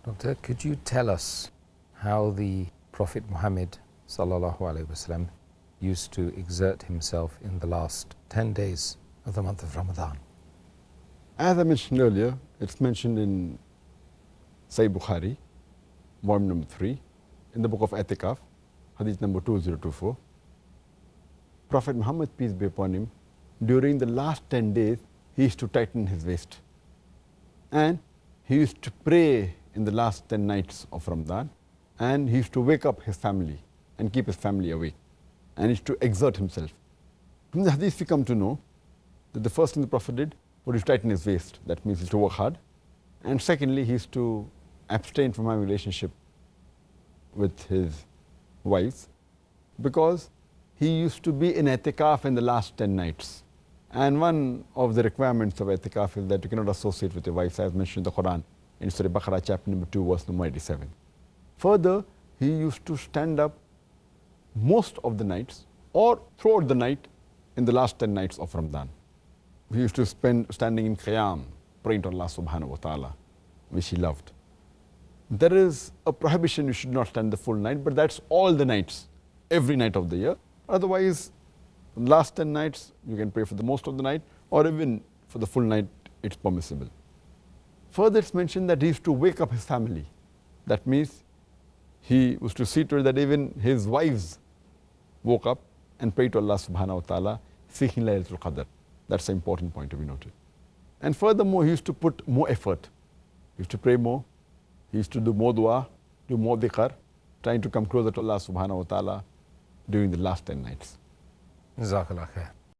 Doctor, could you tell us how the Prophet Muhammad sallallahu alaihi wasallam used to exert himself in the last 10 days of the month of Ramadan? As I mentioned earlier, it's mentioned in Sahih Bukhari, volume number 3, in the book of I'tikaf, hadith number 2024. Prophet Muhammad, peace be upon him, during the last 10 days, he used to tighten his waist. And he used to pray in the last 10 nights of Ramadan, and he used to wake up his family and keep his family awake. And he used to exert himself. From the hadith we come to know that the first thing the Prophet did was to tighten his waist. That means he used to work hard. And secondly, he used to abstain from having a relationship with his wives, because he used to be in i'tikaf in the last 10 nights. And one of the requirements of i'tikaf is that you cannot associate with your wives, as mentioned in the Quran in Surah Baqarah chapter number 2 verse number 87. Further, he used to stand up most of the nights or throughout the night in the last 10 nights of Ramadan. He used to spend standing in qiyam, praying to Allah subhanahu wa ta'ala, which he loved. There is a prohibition you should not stand the full night, but that's all the nights, every night of the year. Otherwise, last 10 nights, you can pray for the most of the night, or even for the full night, it's permissible. Further, it's mentioned that he used to wake up his family. That means he was to see to it that even his wives woke up and prayed to Allah subhanahu wa ta'ala, seeking Laylatul Qadr. That's an important point to be noted. And furthermore, he used to put more effort. He used to pray more. He used to do more dua, do more dhikr, trying to come closer to Allah subhanahu wa ta'ala during the last 10 nights. Jazakallah khair.